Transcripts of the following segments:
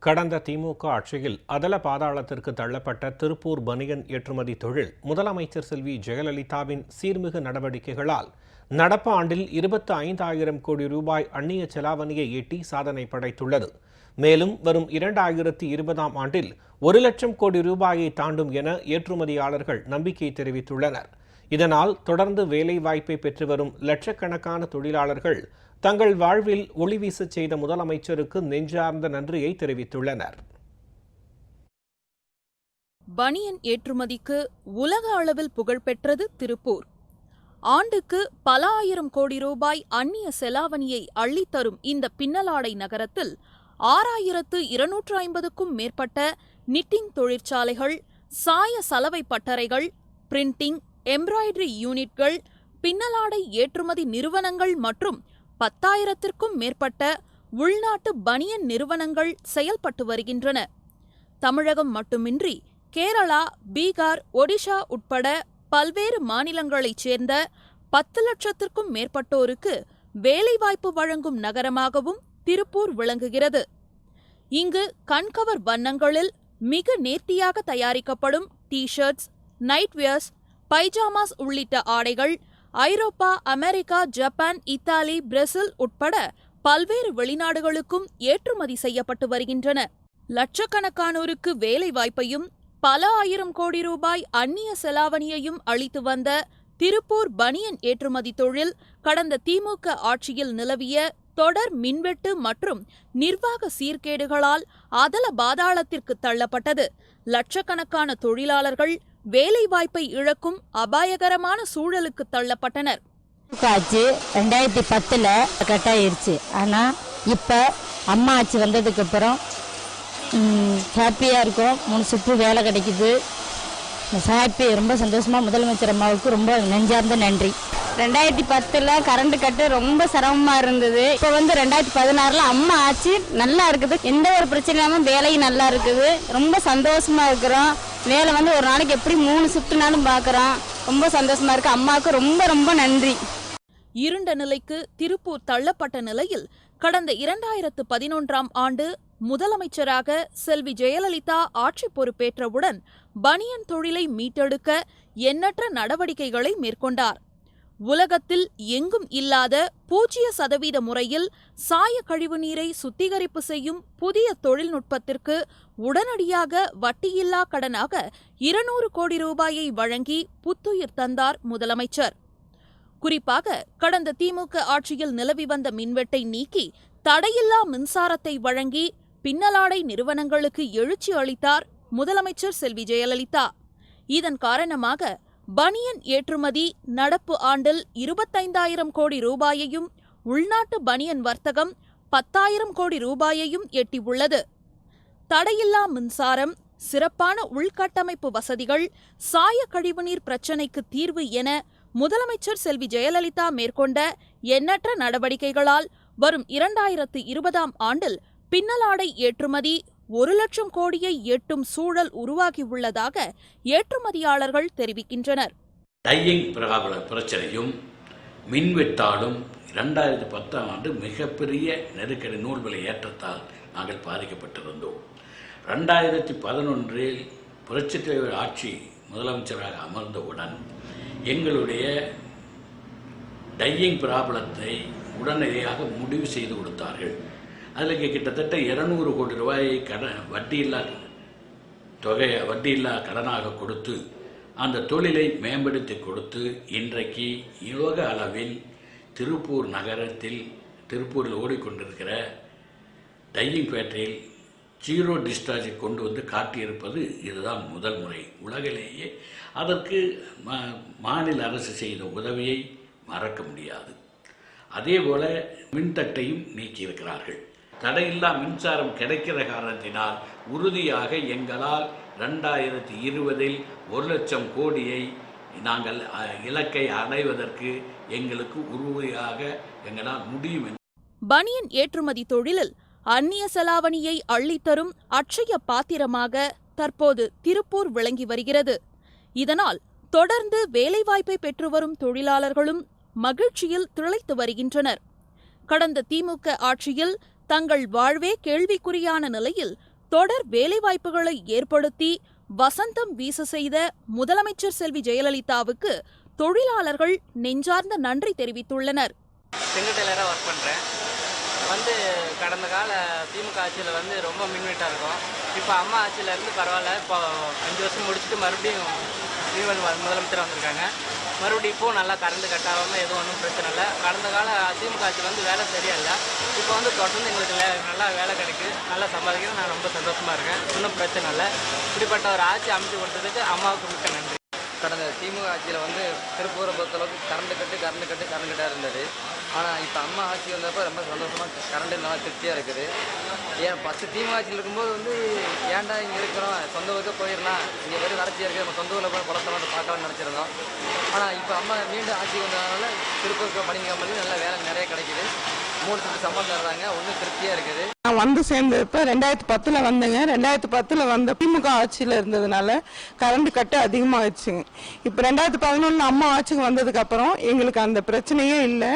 கடந்த திமுக ஆட்சியில் அதல பாதாளத்திற்கு தள்ளப்பட்ட திருப்பூர் பனியன் ஏற்றுமதி தொழில் முதலமைச்சர் செல்வி ஜெயலலிதாவின் சீர்மிகு நடவடிக்கைகளால் நடப்பு ஆண்டில் 25,000 கோடி ரூபாய் அந்நிய செலாவணியை ஈட்டி சாதனை படைத்துள்ளது. மேலும் வரும் 2020ஆம் ஆண்டில் 1 லட்சம் கோடி ரூபாயை தாண்டும் என ஏற்றுமதியாளர்கள் நம்பிக்கை தெரிவித்துள்ளனர். இதனால் தொடர்ந்து வேலைவாய்ப்பை பெற்று வரும் லட்சக்கணக்கான தொழிலாளர்கள் தங்கள் வாழ்வில் ஒளிவீச செய்த முதலமைச்சருக்கு நெஞ்சார்ந்த நன்றியை தெரிவித்துள்ளனர். பனியன் ஏற்றுமதிக்கு உலக அளவில் புகழ்பெற்றது திருப்பூர். ஆண்டுக்கு பல ஆயிரம் கோடி ரூபாய் அந்நிய செலாவணியை அள்ளித்தரும் இந்த பின்னலாடை நகரத்தில் 6,250க்கும் மேற்பட்ட நிட்டிங் தொழிற்சாலைகள், சாய சலவை பட்டறைகள், பிரிண்டிங், எம்ப்ராய்டரி யூனிட்கள், பின்னலாடை ஏற்றுமதி நிறுவனங்கள் மற்றும் 10,000த்திற்கும் மேற்பட்ட உள்நாட்டு பனியன் நிறுவனங்கள் செயல்பட்டு வருகின்றன. தமிழகம் மட்டுமின்றி கேரளா, பீகார், ஒடிஷா உட்பட பல்வேறு மாநிலங்களைச் சேர்ந்த 10 லட்சத்திற்கும் மேற்பட்டோருக்கு வேலைவாய்ப்பு வழங்கும் நகரமாகவும் திருப்பூர் விளங்குகிறது. இங்கு கண்கவர் வண்ணங்களில் மிக நேர்த்தியாக தயாரிக்கப்படும் டி-ஷர்ட்ஸ், நைட்வியர்ஸ், பைஜாமாஸ் உள்ளிட்ட ஆடைகள் ஐரோப்பா, அமெரிக்கா, ஜப்பான், இத்தாலி, பிரேசில் உட்பட பல்வேறு வெளிநாடுகளுக்கும் ஏற்றுமதி செய்யப்பட்டு வருகின்றன. லட்சக்கணக்கானோருக்கு வேலை வாய்ப்பையும் பல ஆயிரம் கோடி ரூபாய் அந்நிய செலாவணியையும் அளித்து வந்த திருப்பூர் பனியன் ஏற்றுமதி தொழில் கடந்த திமுக ஆட்சியில் நிலவிய தொடர் மின்வெட்டு மற்றும் நிர்வாக சீர்கேடுகளால் அதல பாதாளத்திற்கு தள்ளப்பட்டது. லட்சக்கணக்கான தொழிலாளர்கள் வேலைவாய்ப்பை இழக்கும் அபாயகரமான சூழலுக்கு தள்ளப்பட்டனர். ஆட்சி 2010ல் கட் ஆயிருச்சு. ஆனால் இப்போ அம்மா ஆட்சி வந்ததுக்கு அப்புறம் ஹாப்பியாக இருக்கும். 3 ஷிஃப்ட் வேலை கிடைக்குது. ஹாப்பி, ரொம்ப சந்தோஷமாக முதலமைச்சர் அம்மாவுக்கு ரொம்ப நெஞ்சார்ந்த நன்றி. 2010ல் கரண்ட் கட்டு ரொம்ப சிரமமாக இருந்தது. இப்போ 2016ல் அம்மா ஆட்சி நல்லா இருக்குது. எந்த ஒரு பிரச்சனை இல்லாமல் வேலையும் நல்லா இருக்குது. ரொம்ப சந்தோஷமாக இருக்கிறோம். வேலை ஒரு நாளைக்கு எப்படி 3 ஷிஃப்ட்னாலும் பார்க்குறோம். ரொம்ப சந்தோஷமாக இருக்குது. அம்மாவுக்கு ரொம்ப ரொம்ப நன்றி. இருண்ட நிலைக்கு திருப்பூர் தள்ளப்பட்ட நிலையில் கடந்த 2011ஆம் ஆண்டு முதலமைச்சராக செல்வி ஜெயலலிதா ஆட்சி பொறுப்பேற்றவுடன் பனியன் தொழிலை மீட்டெடுக்க எண்ணற்ற நடவடிக்கைகளை மேற்கொண்டார். உலகத்தில் எங்கும் இல்லாத 0% முறையில் சாய கழிவுநீரை சுத்திகரிப்பு செய்யும் புதிய தொழில்நுட்பத்திற்கு உடனடியாக வட்டியில்லா கடனாக 200 கோடி ரூபாயை வழங்கி புத்துயிர் தந்தார் முதலமைச்சர். குறிப்பாக கடந்த திமுக ஆட்சியில் நிலவி வந்த மின்வெட்டை நீக்கி தடையில்லா மின்சாரத்தை வழங்கி பின்னலாடை நிறுவனங்களுக்கு எழுச்சி அளித்தார் முதலமைச்சர் செல்வி ஜெயலலிதா. இதன் காரணமாக பனியன் ஏற்றுமதி நடப்பு ஆண்டில் 25,000 கோடி ரூபாயையும், உள்நாட்டு பனியன் வர்த்தகம் 10,000 கோடி ரூபாயையும் எட்டியுள்ளது. தடையில்லா மின்சாரம், சிறப்பான உள்கட்டமைப்பு வசதிகள், சாய கழிவுநீர் பிரச்சினைக்கு தீர்வு என முதலமைச்சர் செல்வி ஜெயலலிதா மேற்கொண்ட எண்ணற்ற நடவடிக்கைகளால் வரும் 2020ஆம் ஆண்டில் பின்னலாடை ஏற்றுமதி 1 லட்சம் கோடியை எட்டும் சூழல் உருவாகியுள்ளதாக ஏற்றுமதியாளர்கள் தெரிவிக்கின்றனர். டையிங் பிரச்சனையும் மின்வெட்டாலும் 2010ஆம் ஆண்டு மிகப்பெரிய நெருக்கடி நூல் விலை ஏற்றத்தால் நாங்கள் பாதிக்கப்பட்டிருந்தோம். 2011இல் புரட்சித் தலைவர் ஆட்சி முதலமைச்சராக அமர்ந்தவுடன் எங்களுடைய டையிங் ப்ராப்ளத்தை உடனடியாக முடிவு செய்து கொடுத்தார்கள். அதில் கிட்டத்தட்ட 200 கோடி ரூபாயை வட்டியில்லா கடனாக கொடுத்து அந்த தொழிலை மேம்படுத்தி கொடுத்து இன்றைக்கு உலக அளவில் திருப்பூர் நகரத்தில், திருப்பூரில் ஓடிக்கொண்டிருக்கிற டையிங் ஃபேக்டரியில் 0 டிஸ்சார்ஜை கொண்டு வந்து காட்டியிருப்பது இதுதான் முதல் முறை உலகிலேயே. அதற்கு மாநில அரசு செய்த உதவியை மறக்க முடியாது. அதேபோல மின்தட்டையும் நீக்கியிருக்கிறார்கள். தடையில்லா மின்சாரம் கிடைக்கிற காரணத்தினால் உறுதியாக எங்களால் 2020இல் 1 லட்சம் கோடியை நாங்கள் இலக்கை அடைவதற்கு எங்களுக்கு உறுதியாக எங்களால் முடியும். பனியன் ஏற்றுமதி தொழிலில் அந்நிய செலாவணியை அள்ளித்தரும் அட்சய பாத்திரமாக தற்போது திருப்பூர் விளங்கி வருகிறது. இதனால் தொடர்ந்து வேலைவாய்ப்பை பெற்று வரும் தொழிலாளர்களும் மகிழ்ச்சியில் திளைத்து வருகின்றனர். கடந்த திமுக ஆட்சியில் தங்கள் வாழ்வே கேள்விக்குறியான நிலையில் தொடர் வேலைவாய்ப்புகளை ஏற்படுத்தி வசந்தம் வீச செய்த முதலமைச்சர் செல்வி ஜெயலலிதாவுக்கு தொழிலாளர்கள் நெஞ்சார்ந்த நன்றி தெரிவித்துள்ளனர். செங்கடலராக ஒர்க் பண்ணுறேன். கடந்த கால திமுக ஆட்சியில் ரொம்ப மின்வெட்டாக இருக்கும். இப்போ அம்மா ஆட்சியிலேருந்து பரவாயில்ல. இப்போ 5 வருஷம் முடிச்சுட்டு மறுபடியும் முதலமைச்சராக வந்திருக்காங்க. மறுபடியும் இப்போ நல்லா கரண்ட் கட் ஆகாமல் எதுவும் ஒன்றும் பிரச்சனை இல்லை. கடந்த கால திமுக ஆட்சியில் வேலை சரியா இல்லை. இப்போ தொடர்ந்து எங்களுக்கு நல்லா வேலை கிடைக்குது, நல்லா சம்பாதிக்கிறது. நான் ரொம்ப சந்தோஷமாக இருக்கேன். ஒன்றும் பிரச்சனை இல்லை. இப்படிப்பட்ட ஒரு ஆட்சி அமைச்சு கொடுத்ததுக்கு அம்மாவுக்கு மிக்க நன்றி. கடந்த திமுக ஆட்சியில் திருப்பூரை பொறுத்தளவுக்கு கரண்ட் கட்டாக இருந்தது. ஆனால் இப்போ அம்மா ஆட்சி வந்தப்போ ரொம்ப சந்தோஷமாக கரண்ட் நல்லா திருப்தியாக இருக்குது. ஏன் ஃபஸ்ட்டு திமுக ஆட்சியில் இருக்கும்போது ஏன்டா இங்கே இருக்கிறோம், சொந்த ஊருக்கு போயிடலாம், இங்கே வெறும் வறட்சியாக இருக்குது, நம்ம சொந்த ஊரில் போய் குளத்தை மட்டும் பார்க்கலாம்னு நினச்சிருந்தோம். ஆனால் இப்போ அம்மா மீண்டும் ஆட்சி வந்ததுனால திருப்பூருக்கு பணிக்காமல் நல்லா வேலை நிறைய கிடைக்குது. 3 சிட்டு சம்பளம் தர்றாங்க. ஒன்றும் திருப்தியாக இருக்குது. நான் சேர்ந்தப்ப 2010 வந்தேங்க. 2010 வந்த திமுக ஆட்சியில் இருந்ததுனால கரண்ட் கட்டு அதிகமாகிடுச்சுங்க. இப்போ 2011 அம்மா ஆட்சிக்கு வந்ததுக்கு அப்புறம் எங்களுக்கு அந்த பிரச்சனையே இல்லை.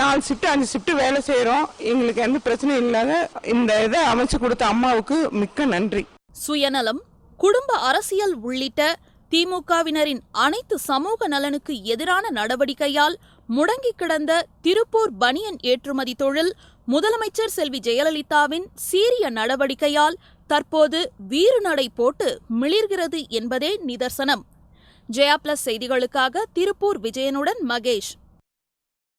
4 ஷிஃப்ட் 5 ஷிஃப்ட் வேலை செய்கிறோம். எங்களுக்கு எந்த பிரச்சனையும் இல்லாத இந்த இதை அமைச்சு கொடுத்த அம்மாவுக்கு மிக்க நன்றி. சுயநலம், குடும்ப அரசியல் உள்ளிட்ட திமுகவினரின் அனைத்து சமூக நலனுக்கு எதிரான நடவடிக்கையால் முடங்கி கிடந்த திருப்பூர் பனியன் ஏற்றுமதி தொழில் முதலமைச்சர் செல்வி ஜெயலலிதாவின் சீரிய நடவடிக்கையால் தற்போது வீறுநடை போட்டு மிளிர்கிறது என்பதே நிதர்சனம். ஜெயா பிளஸ் செய்திகளுக்காக திருப்பூர் விஜயனுடன் மகேஷ்.